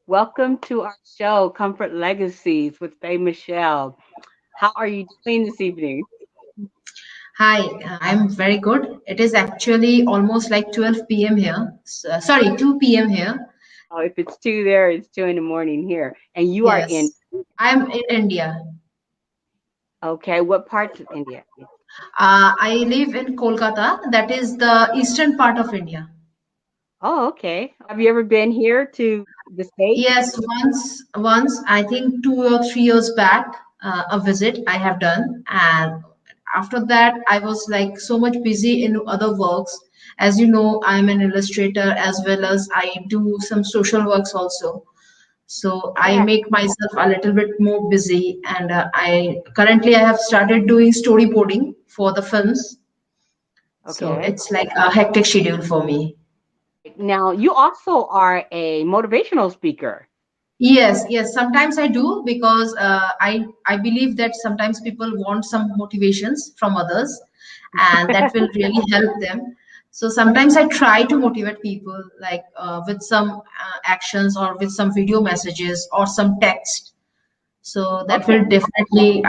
Welcome to our show, Comfort Legacies with Fay Michelle. How are you doing this evening? Hi, I'm very good. It is actually almost like 12 p.m. here. Sorry, 2 p.m. here. Oh, if it's two there, it's two in the morning here. And you are in, Yes, I'm in India. okay, what parts of India? I live in Kolkata, that is the eastern part of India. Oh, okay. Have you ever been here to the States? Yes, once I think 2 or 3 years back, a visit I have done, and after that I was like so much busy in other works. As you know, I'm an illustrator as well as I do some social works also. So I Yeah. make myself a little bit more busy, and I have started doing storyboarding for the films. So Okay. it's like a hectic schedule for me. Now, you also are a motivational speaker. Yes, yes. Sometimes I do because I believe that sometimes people want some motivations from others, and that will really help them. So sometimes I try to motivate people, like with some actions or with some video messages or some text. So that Okay. will definitely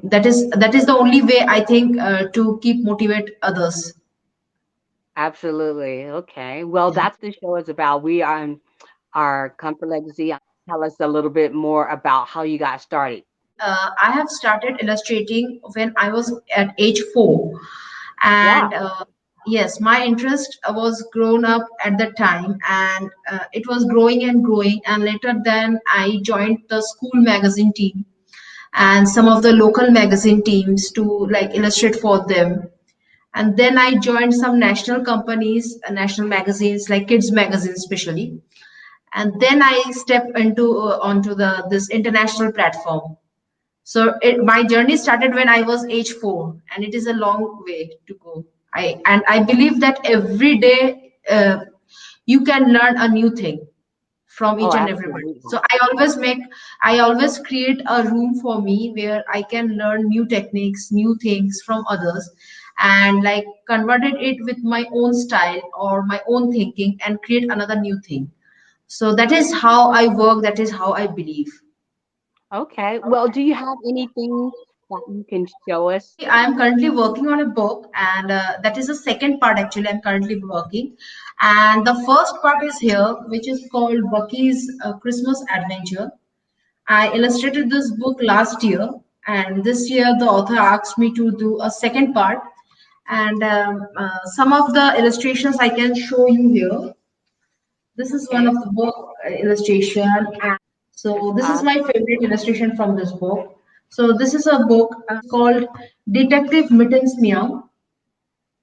that is the only way I think to keep motivate others. Absolutely. Okay. Well, Yeah. that's the show is about. We are in our Comfort Legacy. Tell us a little bit more about how you got started. I have started illustrating when I was at age 4, Wow. and yes, my interest was grown up at that time, and it was growing and growing. And later, then I joined the school magazine team and some of the local magazine teams to like illustrate for them. And then I joined some national companies, national magazines like kids magazines especially. And then I stepped into onto the this international platform. So my journey started when I was age 4, and it is a long way to go. I believe that every day you can learn a new thing from Oh, each and everybody. absolutely. So I always create a room for me where I can learn new techniques, new things from others, and like converted it with my own style or my own thinking and create another new thing. So that is how I work. That is how I believe. Okay. Well, do you have anything that you can show us? I am currently working on a book, and that is the second part. Actually, I'm currently working, and the first part is here, which is called Bucky's Christmas Adventure. I illustrated this book last year, and this year the author asked me to do a second part. And some of the illustrations I can show you here. This is one Okay. of the book illustration, and It's so this is my favorite illustration from this book. So this is a book called Detective Mittens Meow.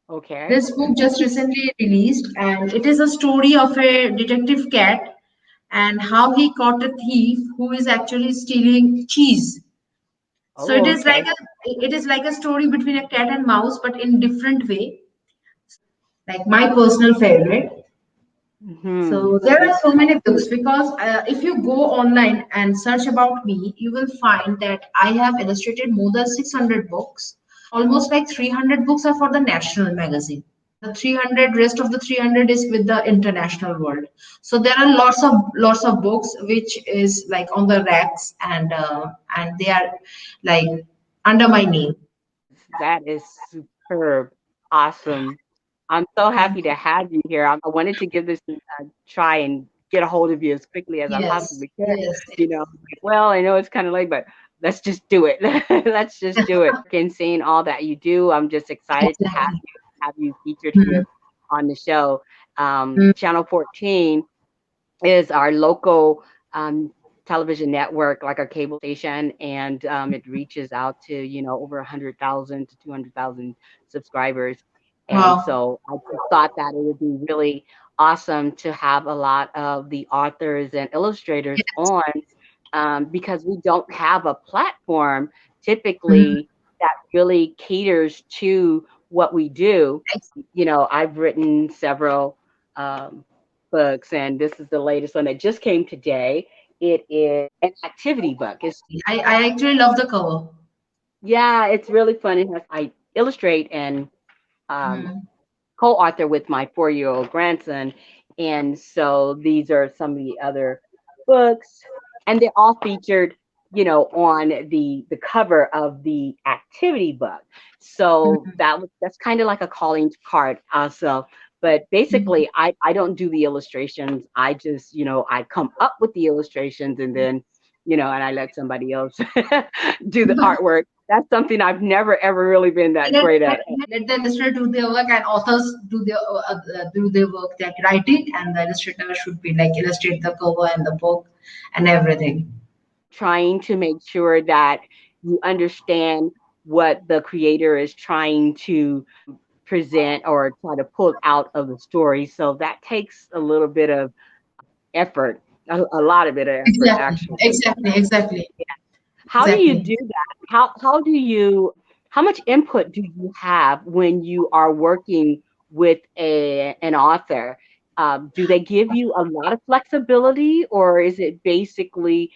okay. This book just recently released, and it is a story of a detective cat and how he caught a thief who is actually stealing cheese. So Oh, okay. it is like a story between a cat and mouse, but in different way. Like my personal favorite. Hmm. So there are so many books because if you go online and search about me, you will find that I have illustrated more than 600 books. Almost like 300 books are for the national magazine. The 300 rest of the 300 is with the international world. So there are lots of books which is like on the racks, and they are like under my name. That is superb. Awesome. I'm so happy to have you here. I wanted to give this a try and get a hold of you as quickly as I Yes, possibly could. yes, You know, like, well, I know it's kind of late, but let's just do it. Let's just do it. And seeing all that you do, I'm just excited to exactly. have you featured Mhm, here on the show. mhm. Channel 14 is our local television network, like our cable station, and it reaches out to over 100,000 to 200,000 subscribers. And Wow. so I just thought that it would be really awesome to have a lot of the authors and illustrators Yes. on, because we don't have a platform Mhm. typically that really caters to what we do. I've written several um, books, and this is the latest one that just came today. It is an activity book. It's I actually love the cover. Yeah, it's really fun. I illustrate and um, Mhm. co-author with my 4-year-old grandson, and so these are some of the other books, and they're all featured, on the cover of the activity book. So that's kind of like a calling card also. But Mhm. basically, I don't do the illustrations. I just, I come up with the illustrations, and then, and I let somebody else do the artwork. That's something I've never ever really been that great at. Let the illustrator do their work and authors do their work, like writing, and the illustrator should be like illustrate the cover and the book and everything. Trying to make sure that you understand what the creator is trying to present or try to pull out of the story. So that takes a little bit of effort, a lot of bit of effort, Exactly, actually. exactly, exactly, How do you exactly. do that? How much input do you have when you are working with an author? Do they give you a lot of flexibility, or is it basically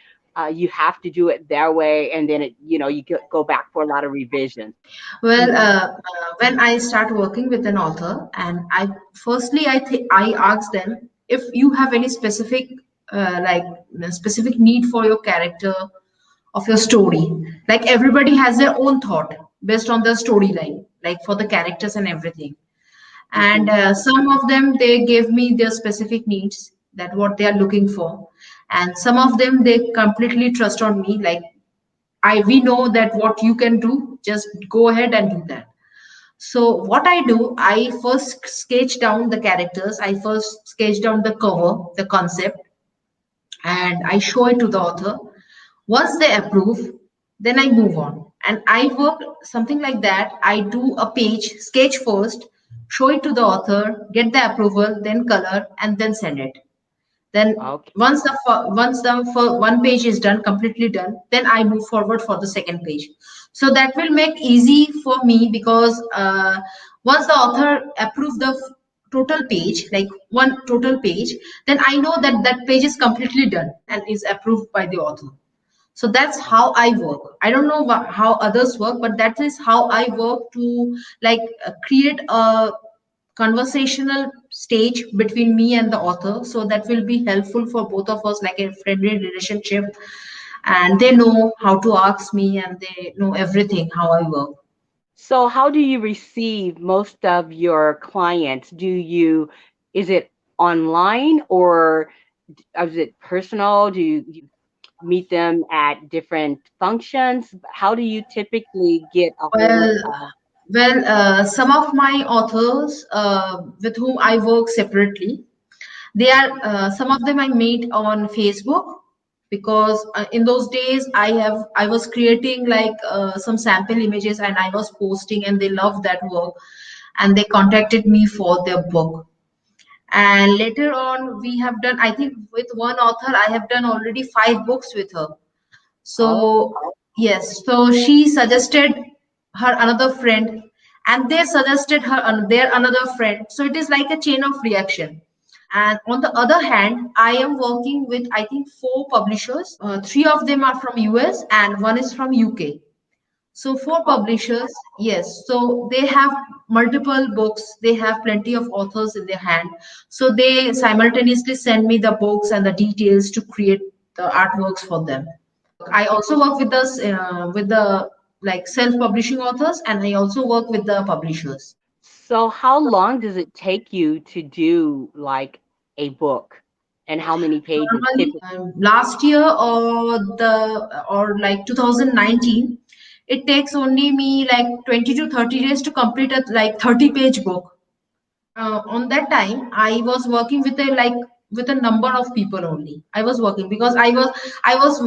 you have to do it their way, and then you go back for a lot of revisions? Well, when I start working with an author, and I ask them if you have any specific like specific need for your character of your story. Like everybody has their own thought based on the storyline, like for the characters and everything. And Hmm. some of them they give me their specific needs, that what they are looking for, and some of them they completely trust on me. Like I we know that what you can do, just go ahead and do that. So what I do, I first sketch down the characters, I first sketch down the cover, the concept, and I show it to the author. Once they approve, then I move on. And I work something like that. I do a page, sketch first, show it to the author, get the approval, then color, and then send it. Then Okay. one page is done, completely done, then I move forward for the second page. So that will make easy for me, because once the author approve the total page, like one total page, then I know that that page is completely done and is approved by the author. So that's how I work. I don't know how others work, but that is how I work to like create a conversational stage between me and the author, so that will be helpful for both of us, like a friendly relationship, and they know how to ask me and they know everything how I work. So how do you receive most of your clients? Is it online, or is it personal? Do you meet them at different functions? How do you typically get a hold Well, of? some of my authors with whom I work separately, they are some of them I meet on Facebook, because in those days I was creating like some sample images and I was posting, and they loved that work, and they contacted me for their book. And later on, we have done, I think with one author I have done already 5 books with her. Oh, So yes, so she suggested her another friend, and they suggested her their another friend. So it is like a chain of reaction. And on the other hand, I am working with, I think, 4 publishers. Three of them are from US and one is from UK. So four oh, publishers, yes. So they have multiple books. They have plenty of authors in their hand. So they simultaneously send me the books and the details to create the artworks for them. I also work with the like self-publishing authors, and I also work with the publishers. so how long does it take you to do like a book, and how many pages Normally, typically? last year or like 2019, it takes only me like 20 to 30 days to complete a like 30-page book. On that time I was working with a number of people only. I was working because I was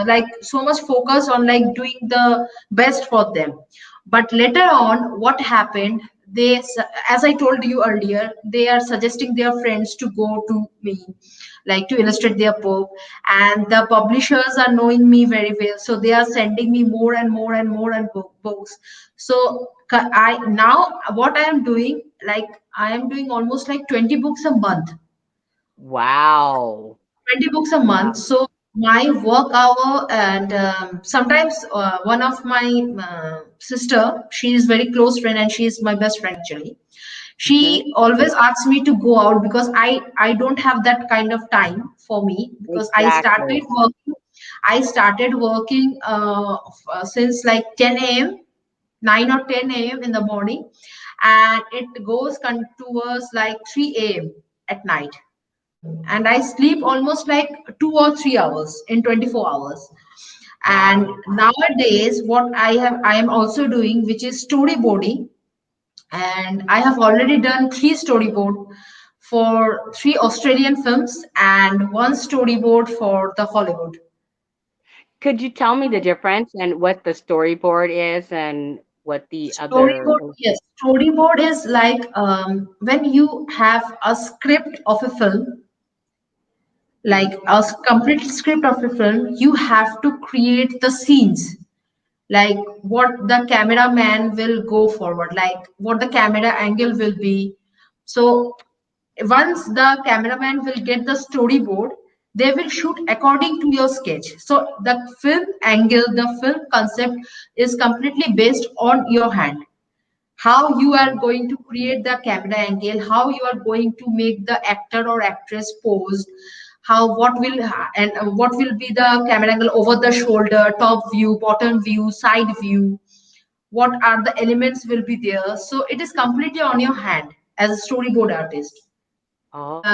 like so much focused on like doing the best for them. But later on, what happened, as I told you earlier, they are suggesting their friends to go to me, like to illustrate their book, and the publishers are knowing me very well, so they are sending me more and more and more and books. So I now what I am doing, like I am doing almost like 20 books a month. Wow. 20 books a Wow. month. So my work hour, and sometimes one of my sister, she is very close friend and she is my best friend actually. Hmm. She always asks me to go out because I don't have that kind of time for me, because Exactly. I started working since like 10 a.m., 9 or 10 a.m. in the morning, and it goes towards like 3 a.m. at night, and I sleep almost like 2 or 3 hours in 24 hours. And Wow. nowadays, what I am also doing, which is storyboarding, and I have already done 3 storyboard for 3 Australian films and 1 storyboard for the Hollywood. Could you tell me the difference and what the storyboard is and what the other? Storyboard, yes, storyboard is like when you have a script of a film, Mhm. like a complete script of a film, you have to create the scenes, like what the cameraman will go forward, like what the camera angle will be. So once the cameraman will get the storyboard, they will shoot according to your sketch. So the film angle, the film concept is completely based on your hand, how you are going to create the camera angle, how you are going to make the actor or actress pose, how what will be the camera angle over the shoulder, top view, bottom view, side view, what are the elements will be there. So it is completely on your hand as a storyboard artist. Oh,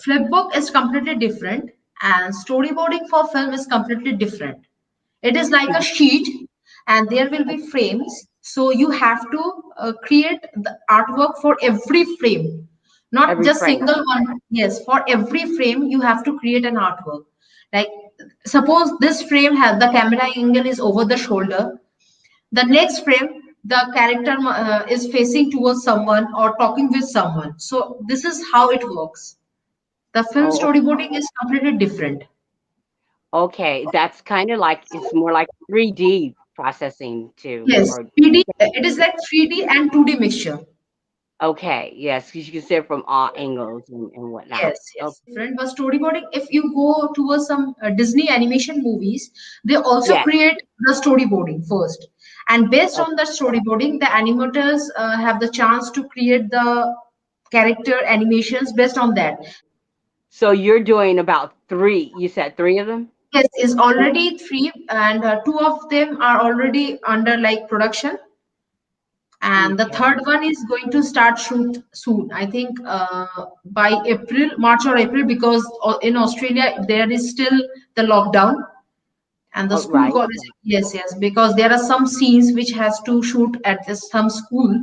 Flipbook is completely different, and storyboarding for film is completely different. It is like could a you, sheet, and there will be frames. So you have to create the artwork for every frame, not every just frame. single one. Yes, for every frame, you have to create an artwork. Like, suppose this frame has the camera angle is over the shoulder. The next frame, the character is facing towards someone or talking with someone. So this is how it works. The film Oh, storyboarding is completely different. okay. That's kind of like it's more like 3D processing too, Yes, or PD, it is like 3D and 2D mixture. okay, yes, because you can see it from all angles and whatnot. Yes, Oh, yes. Different. But storyboarding, if you go towards some Disney animation movies, they also yes. create the storyboarding first. And based Oh, on the storyboarding, the animators have the chance to create the character animations based on that. so you're doing about three. You said three of them. Yes, is already three, and two of them are already under like production, and the Okay. third one is going to start shoot soon. I think by April, March or April, because in Australia there is still the lockdown, and the Oh, school right. college. Yes, yes, because there are some scenes which has to shoot at this some school,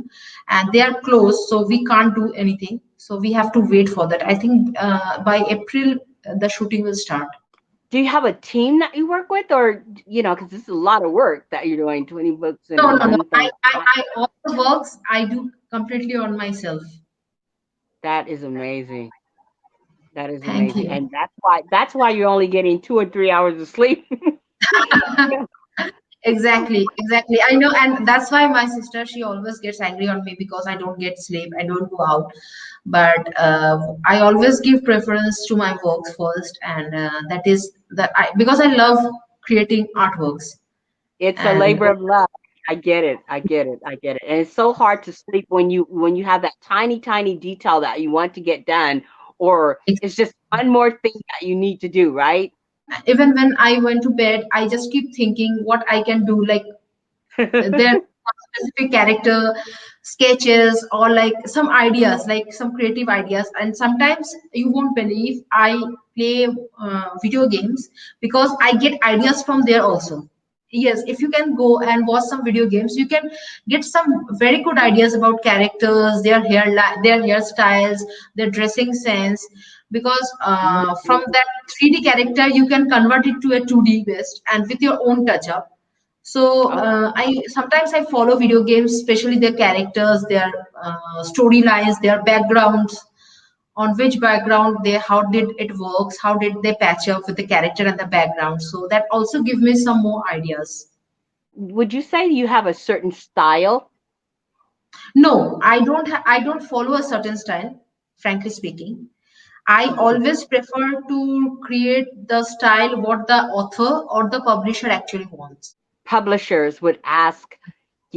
and they are closed, so we can't do anything. So we have to wait for that. I think by April the shooting will start. Do you have a team that you work with, or because this is a lot of work that you're doing, 20 books No, in no, no. one film. I all the works I do completely on myself. That is amazing. That is Thank amazing, you. and that's why you're only getting 2 or 3 hours of sleep. Exactly, exactly. I know, and that's why my sister, she always gets angry on me because I don't get sleep, I don't go out. But I always give preference to my works first, and that is that I because I love creating artworks. It's a And labor of love. I get it. I get it. I get it. And it's so hard to sleep when you have that tiny, tiny detail that you want to get done, or it's just one more thing that you need to do, right? even when I went to bed, I just keep thinking what I can do. Like there are specific character sketches or like some ideas, like some creative ideas. And sometimes you won't believe I play video games because I get ideas from there also. Yes, if you can go and watch some video games, you can get some very good ideas about characters, their hairstyles, their dressing sense. Because from Mhm. that 3D character, you can convert it to a 2D based and with your own touch up. So Oh, I sometimes I follow video games, especially their characters, their storylines, their backgrounds, on which background they, how did it works, how did they patch up with the character and the background. So that also give me some more ideas. would you say you have a certain style? No, I don't follow a certain style, frankly speaking. I Because always prefer to create the style what the author or the publisher actually wants. publishers would ask,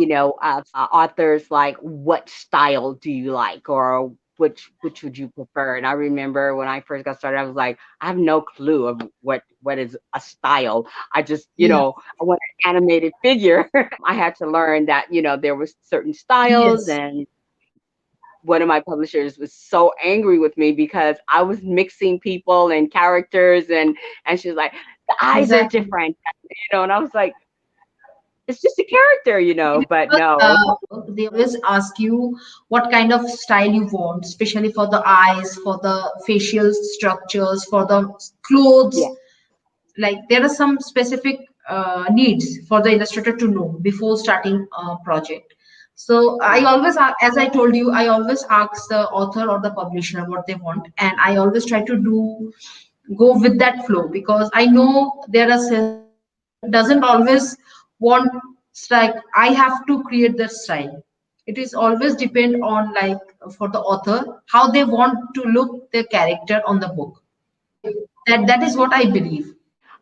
authors like, what style do you like, or which would you prefer? And I remember when I first got started, I was like, I have no clue of what is a style. I just, Yeah. I want an animated figure. I had to learn that, there was certain styles, Yes. and one of my publishers was so angry with me because I was mixing people and characters, and she was like, the eyes are Exactly. different, and I was like, it's just a character, but no. They always ask you what kind of style you want, especially for the eyes, for the facial structures, for the Yeah, clothes. Like there are some specific needs for the illustrator to know before starting a project. So I right. always, as I told you, I always ask the author or the publisher what they want, and I always try to do go with that flow because I know there are sellers doesn't always want like I have to create the style. It is always depend on like for the author how they want to look their character on the book. That is what I believe.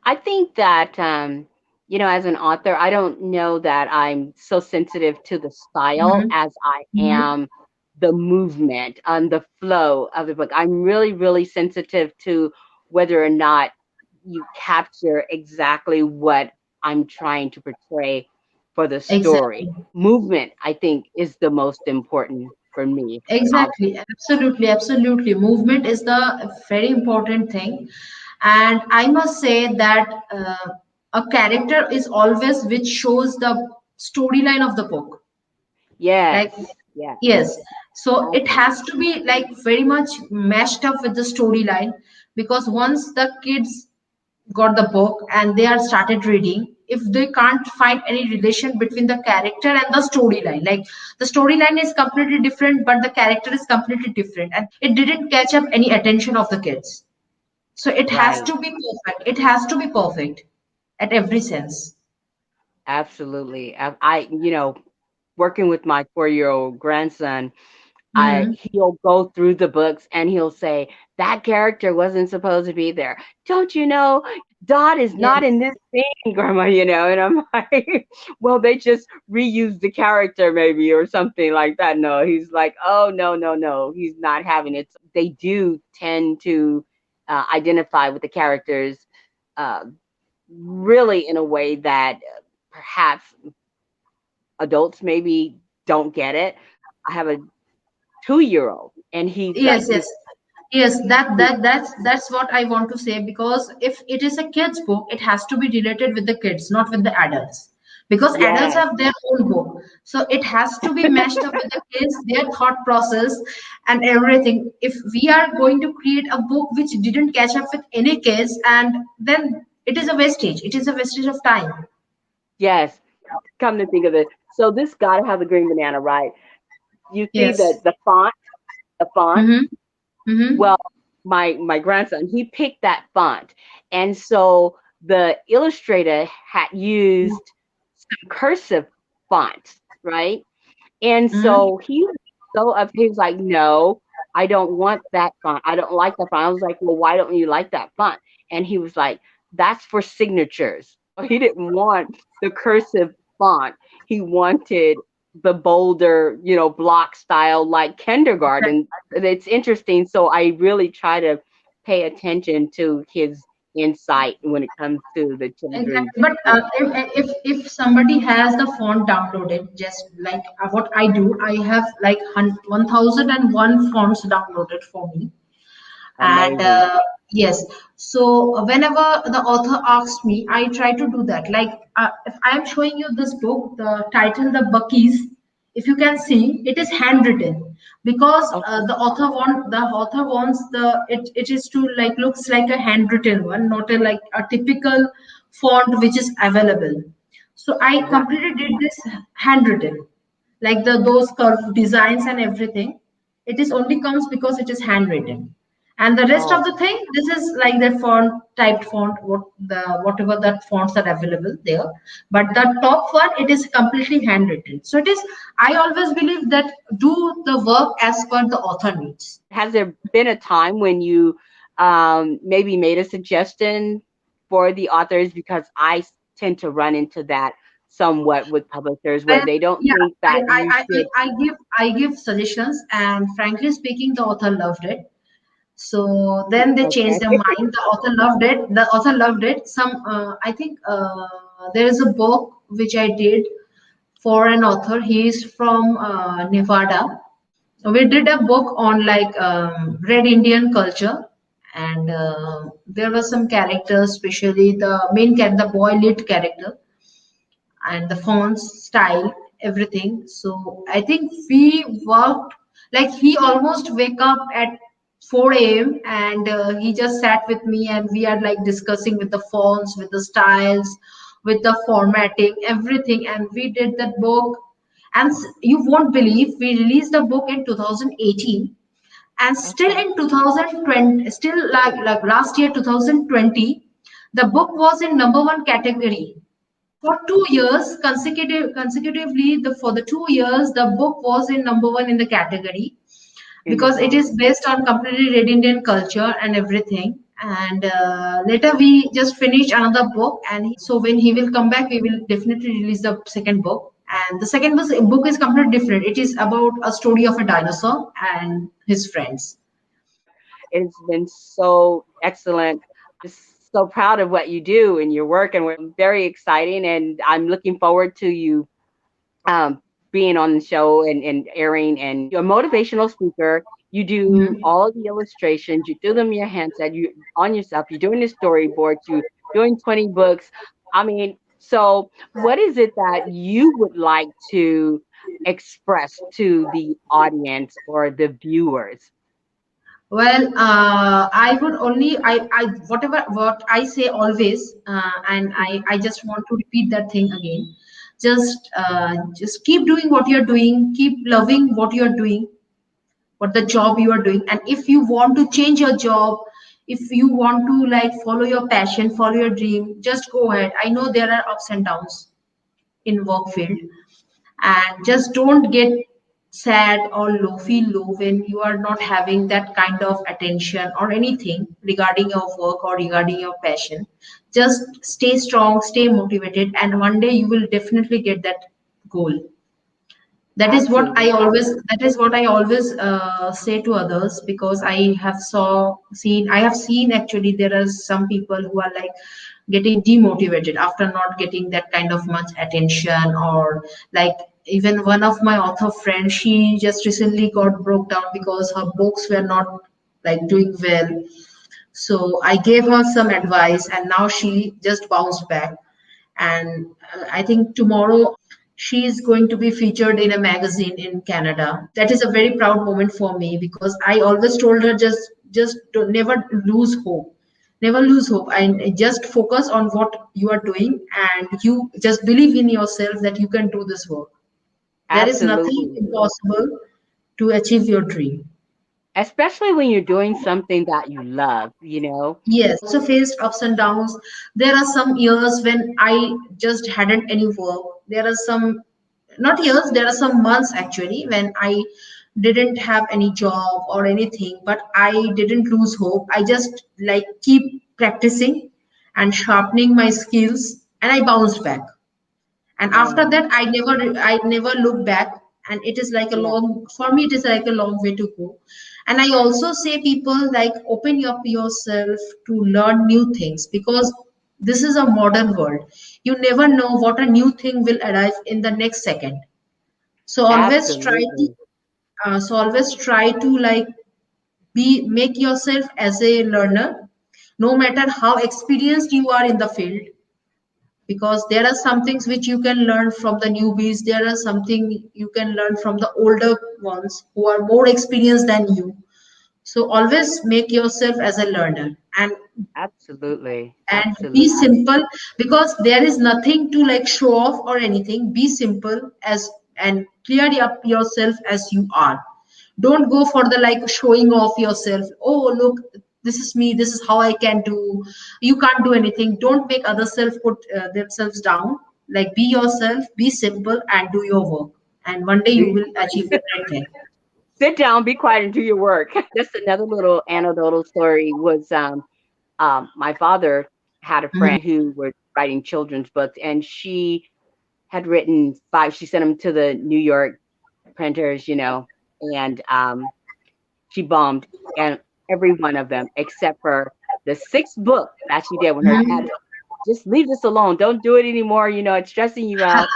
I think that, as an author, I don't know that I'm so sensitive to the style Hmm. as I Hmm. am the movement and the flow of the book. I'm really, really sensitive to whether or not you capture exactly what I'm trying to portray for the story. Exactly. Movement, I think, is the most important for me. I'll, Exactly. Absolutely. Absolutely. Movement is the very important thing. And I must say that a character is always which shows the storyline of the book. Like, yes, yes, yes. So it has absolutely. to be like very much mashed up with the storyline because once the kids got the book and they are started reading, if they can't find any relation between the character and the storyline, like the storyline is completely different but the character is completely different and it didn't catch up any attention of the kids. So it has Right. to be perfect, it has to be perfect at every sense. Absolutely. Working with my 4-year-old grandson, Hmm. he'll go through the books and he'll say, that character wasn't supposed to be there. Don't you know? Dot is not in Yes. this scene, Grandma, and I'm like, well, they just reused the character maybe or something like that. No, he's like, oh, no, no, no, he's not having it. So they do tend to identify with the characters uh, really in a way that perhaps adults maybe don't get it. I have a 2-year-old, and he's like, Yes, yes. Yes, that's what I want to say because if it is a kids book, it has to be related with the kids, not with the adults. Because adults yes, have their own book. So it has to be meshed up with the kids, their thought process and everything. If we are going to create a book which didn't catch up with any kids, and then it is a wastage. It is a wastage of time. yes. Come to think of it, so this gotta have the green banana, right? You see Yes. the font. Mm-hmm. Mm-hmm. Well, my grandson, he picked that font, and so the illustrator had used some cursive fonts, right? And Mm-hmm. so he was he was like, no, I don't want that font. I don't like that font. I was like, well, why don't you like that font? And he was like, that's for signatures. He didn't want the cursive font. He wanted the bolder, block style like kindergarten. And it's interesting. So I really try to pay attention to his insight when it comes to the children's Exactly. But book. if somebody has the font downloaded, just like what I do, I have like 1001 fonts downloaded for me. And Amazing. yes, so whenever the author asks me, I try to do that. Like if I am showing you this book, the title, The Buckies, if you can see, it is handwritten because Okay. the author wants it is to like looks like a handwritten one, not a like a typical font which is available. So I Right. completely did this handwritten, like the those curved designs and everything. It is only comes because it is handwritten, and the rest of Oh, the thing, this is like the font, typed font, whatever that fonts are available there. But the top one, it is completely handwritten. So it is. I always believe that do the work as per the author needs. has there been a time when you maybe made a suggestion for the authors? Because tend to run into that somewhat with publishers where Well, they don't yeah, think I, that I, you I, I should. I give suggestions, and frankly speaking, the author loved it. So then they changed Okay. their mind. The author loved it. The author loved it. I think there is a book which I did for an author. He is from Nevada. We did a book on like Red Indian culture, and there were some characters, especially the main character, the boy lead character, and the fonts, style, everything. So I think we worked like he almost wake up at 4 a.m. and he just sat with me and we are like discussing with the fonts, with the styles, with the formatting, everything. And we did that book. And you won't believe we released the book in 2018, and still Okay. in 2020, still like last year 2020, the book was in number one category for 2 years consecutively. For the 2 years, the book was in number one in the category In the because it is genre. based on completely Red Indian culture and everything. And later we just finished another book, and so when he will come back, we will definitely release the second book. And the book is completely different. It is about a story of a dinosaur and his friends. It's been so excellent. Just so proud of what you do in your work, and we're very exciting. And I'm looking forward to you um, being on the show and airing. And you're a motivational speaker. You do Mhm. all the illustrations. You do them in your handset. You on yourself. You're doing the storyboards. You doing 20 books. I mean, so what is it that you would like to express to the audience or the viewers? Well, I would only I whatever what I say always, and I just want to repeat that thing again. Just keep doing what you're doing. Keep loving what you're doing, what the job you are doing. And if you want to change your job, if you want to like follow your passion, follow your dream, just go ahead. I know there are ups and downs in work field, and just don't get sad or low, feel low when you are not having that kind of attention or anything regarding your work or regarding your passion. Just stay strong, stay motivated, and one day you will definitely get that goal. Absolutely. That is what I always say to others, because I have seen actually there are some people who are like getting demotivated after not getting that kind of much attention. Or like, even one of my author friends, she just recently got broke down because her books were not like doing well. So I gave her some advice, and now she just bounced back. And I think tomorrow she is going to be featured in a magazine in Canada. That is a very proud moment for me, because I always told her, just don't, never lose hope. Never lose hope, and just focus on what you are doing, and you just believe in yourself that you can do this work. There is nothing Absolutely. impossible to achieve your dream. Especially when you're doing something that you love, you know? Yes, also faced ups and downs. There are some years when I just hadn't any work. There are some, not years, there are some months actually when I didn't have any job or anything, but I didn't lose hope. I just like keep practicing and sharpening my skills, and I bounced back. And after Um, that, I never look back. And it is like a yeah, long, for me it is like a long way to go. And I also say people like open up yourself to learn new things, because this is a modern world. You never know what a new thing will arrive in the next second. So always try to absolutely. like be make yourself as a learner, no matter how experienced you are in the field, because there are some things which you can learn from the newbies. There are something you can learn from the older ones who are more experienced than you. So always make yourself as a learner, Absolutely. and be Absolutely. simple, because there is nothing to like show off or anything. Be simple as, and clear up yourself as you are. Don't go for the like showing off yourself. Oh, look, this is me, this is how I can do. You can't do anything. Don't make other self put themselves down. Like, be yourself, be simple, and do your work, and one day you Be, will achieve the great thing. sit down, be quiet, and do your work. Just another little anecdotal story was my father had a Mhm. friend who was writing children's books, and she had written five. She sent them to the New York printers, and she bombed and every one of them except for the sixth book that she did when her dad Mhm. just leave this alone. Don't do it anymore. It's stressing you out.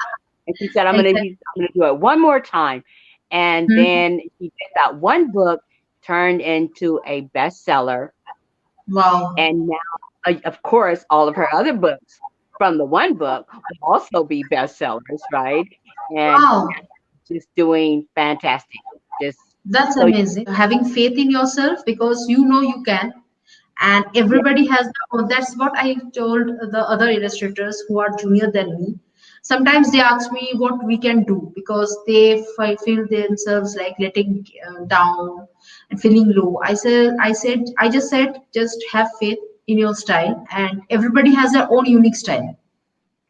And she said, Exactly. I'm gonna do it one more time. And Mhm. then she did that one book turned into a bestseller. Wow. And now, of course, all of her other books from the one book will also be bestsellers, right? And Wow. just doing fantastic. Just That's so amazing. Having faith in yourself because you know you can, and yeah, everybody has oh, that's what I told the other illustrators who are junior than me. Sometimes they ask me what we can do because they feel themselves like letting down and feeling low. I just said just have faith in your style, and everybody has their own unique style,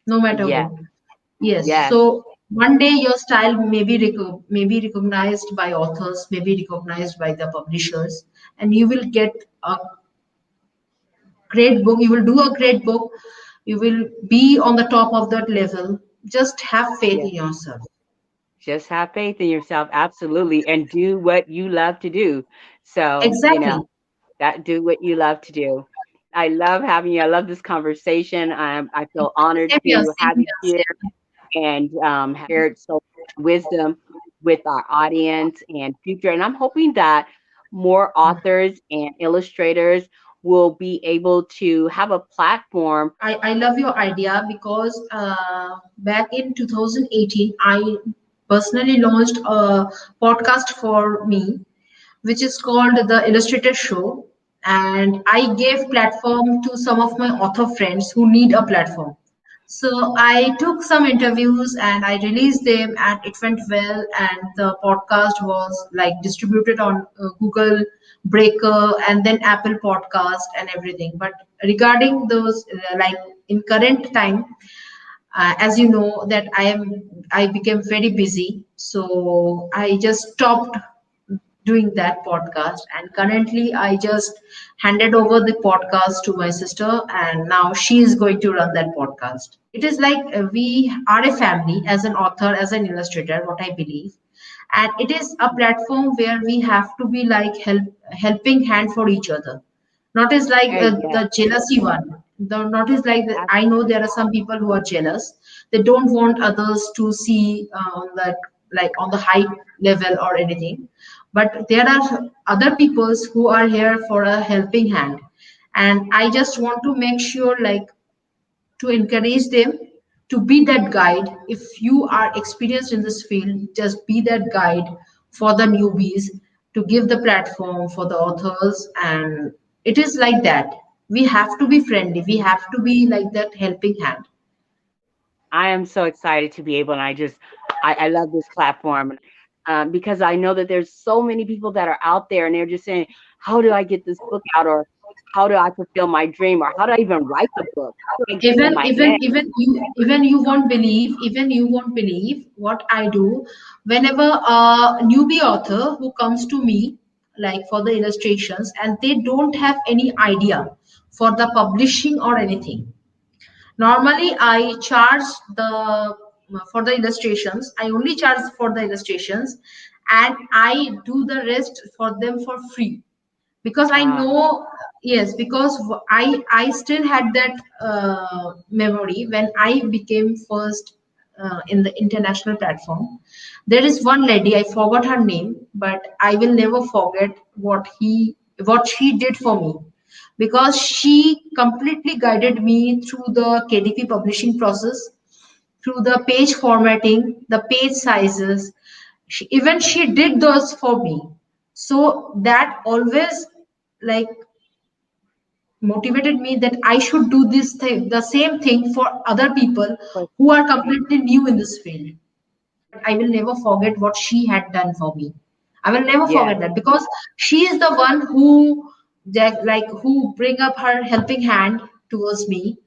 no matter yeah, what. Yes, yes. so one day your style may be recognized by authors, may be recognized by the publishers, and you will get a great book. You will do a great book. You will be on the top of that level. Just have faith Yeah. in yourself. Just have faith in yourself, absolutely, and do what you love to do. So, Exactly. that do what you love to do. I love having you. I love this conversation. I feel honored Same here. to Same have you here. here and have shared so much wisdom with our audience and future. And I'm hoping that more authors and illustrators will be able to have a platform. I love your idea because back in 2018, I personally launched a podcast for me which is called the Illustrator Show. And I gave platform to some of my author friends who need a platform. So I took some interviews and I released them, and it went well. And the podcast was like distributed on Google Breaker and then Apple Podcast and everything. But regarding those, like in current time, as you know that I became very busy, so I just stopped doing that podcast, and currently I just handed over the podcast to my sister, and now she is going to run that podcast. It is like we are a family as an author, as an illustrator, what I believe. And it is a platform where we have to be like helping hand for each other, not is like Yes, the jealousy one. The not is like I know there are some people who are jealous. They don't want others to see on that, like on the high level or anything. But there are other peoples who are here for a helping hand, and I just want to make sure like to encourage them to be that guide. If you are experienced in this field, just be that guide for the newbies, to give the platform for the authors. And it is like that, we have to be friendly, we have to be like that helping hand. I am so excited to be able, and I love this platform because I know that there's so many people that are out there and they're just saying, how do I get this book out? Or how do I fulfill my dream? Or how do I even write the book? How do I get it in even my even hand? even you won't believe, even you won't believe what I do whenever a newbie author who comes to me like for the illustrations, and they don't have any idea for the publishing or anything. Normally I charge the for the illustrations, I only charge for the illustrations, and I do the rest for them for free, because I Ah, know, yes, because I still had that memory when I became first in the international platform. There is one lady, I forgot her name, but I will never forget what she did for me, because she completely guided me through the KDP publishing process, through the page formatting, the page sizes. Even she did those for me. So that always like motivated me that I should do this thing, the same thing for other people but who are completely new in this field. But I will never forget what she had done for me. I will never yeah, forget that, because she is the one who who bring up her helping hand towards me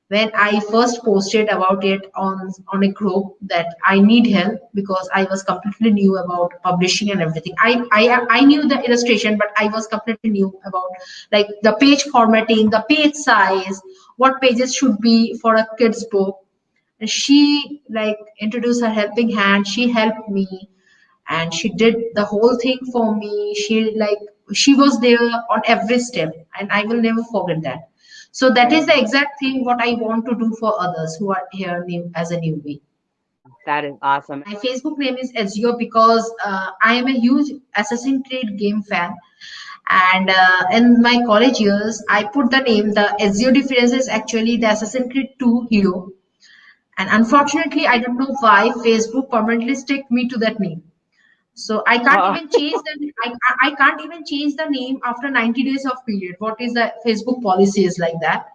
when I first posted about it on a group that I need help, because I was completely new about publishing and everything. I knew the illustration, but I was completely new about like the page formatting, the page size, what pages should be for a kid's book. She like introduced her helping hand. She helped me, and she did the whole thing for me. She was there on every step, and I will never forget that. So that is the exact thing what I want to do for others who are here new as a newbie. That is awesome. My Facebook name is Ezio because I am a huge Assassin's Creed game fan. And in my college years, I put the name, the Ezio difference is actually the Assassin's Creed 2 hero. And unfortunately, I don't know why Facebook permanently stick me to that name. So I can't Oh, even change the I can't even change the name after 90 days of period. What is the Facebook policy is like that.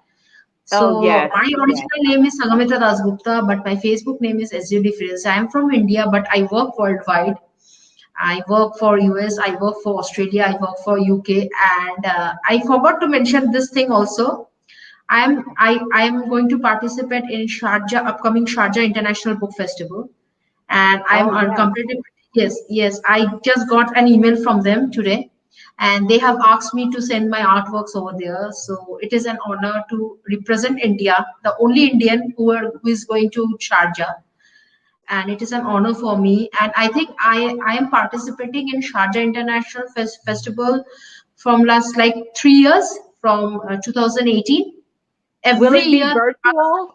oh So yes. my original name is Sanghamitra Dasgupta, but my Facebook name is SUD Fields. I am from India, but I work worldwide. I work for US, I work for Australia, I work for UK, and I forgot to mention this thing also. I am going to participate in Sharjah upcoming Sharjah International Book Festival, and I'm Oh on yeah. competitive. Yes. I just got an email from them today, and they have asked me to send my artworks over there. So it is an honor to represent India, the only Indian who is going to Sharjah, and it is an honor for me. And I think I am participating in Sharjah International Festival from last like 3 years, from 2018. Will Every it be year, virtual?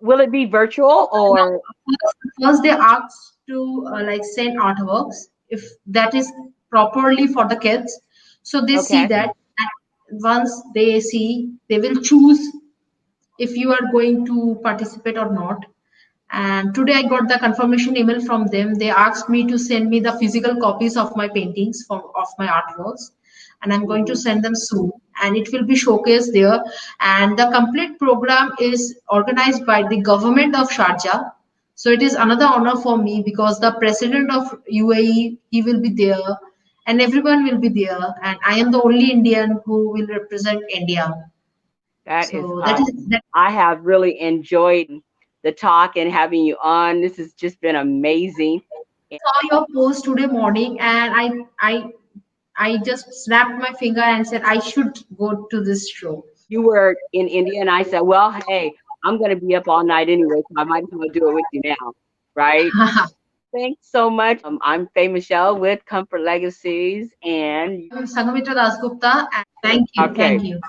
Will it be virtual or first they ask to like send artworks if that is properly for the kids. So they see okay? that, and once they see, they will choose if you are going to participate or not. And today I got the confirmation email from them. They asked me to send me the physical copies of my paintings from of my artworks, and I'm going to Hmm. send them soon. And it will be showcased there. And the complete program is organized by the government of Sharjah. So it is another honor for me because the president of UAE, he will be there, and everyone will be there. And I am the only Indian who will represent India. That is So that is awesome. that. I have really enjoyed the talk and having you on. This has just been amazing. Saw your post today morning, and I just snapped my finger and said I should go to this show. You were in India, and I said, "Well, hey, I'm going to be up all night anyway, so I might as well do it with you now, right?" Thanks so much. I'm Fay Michelle with Comfort Legacies, and I'm Sanghamitra Dasgupta, and thank you, okay, thank you.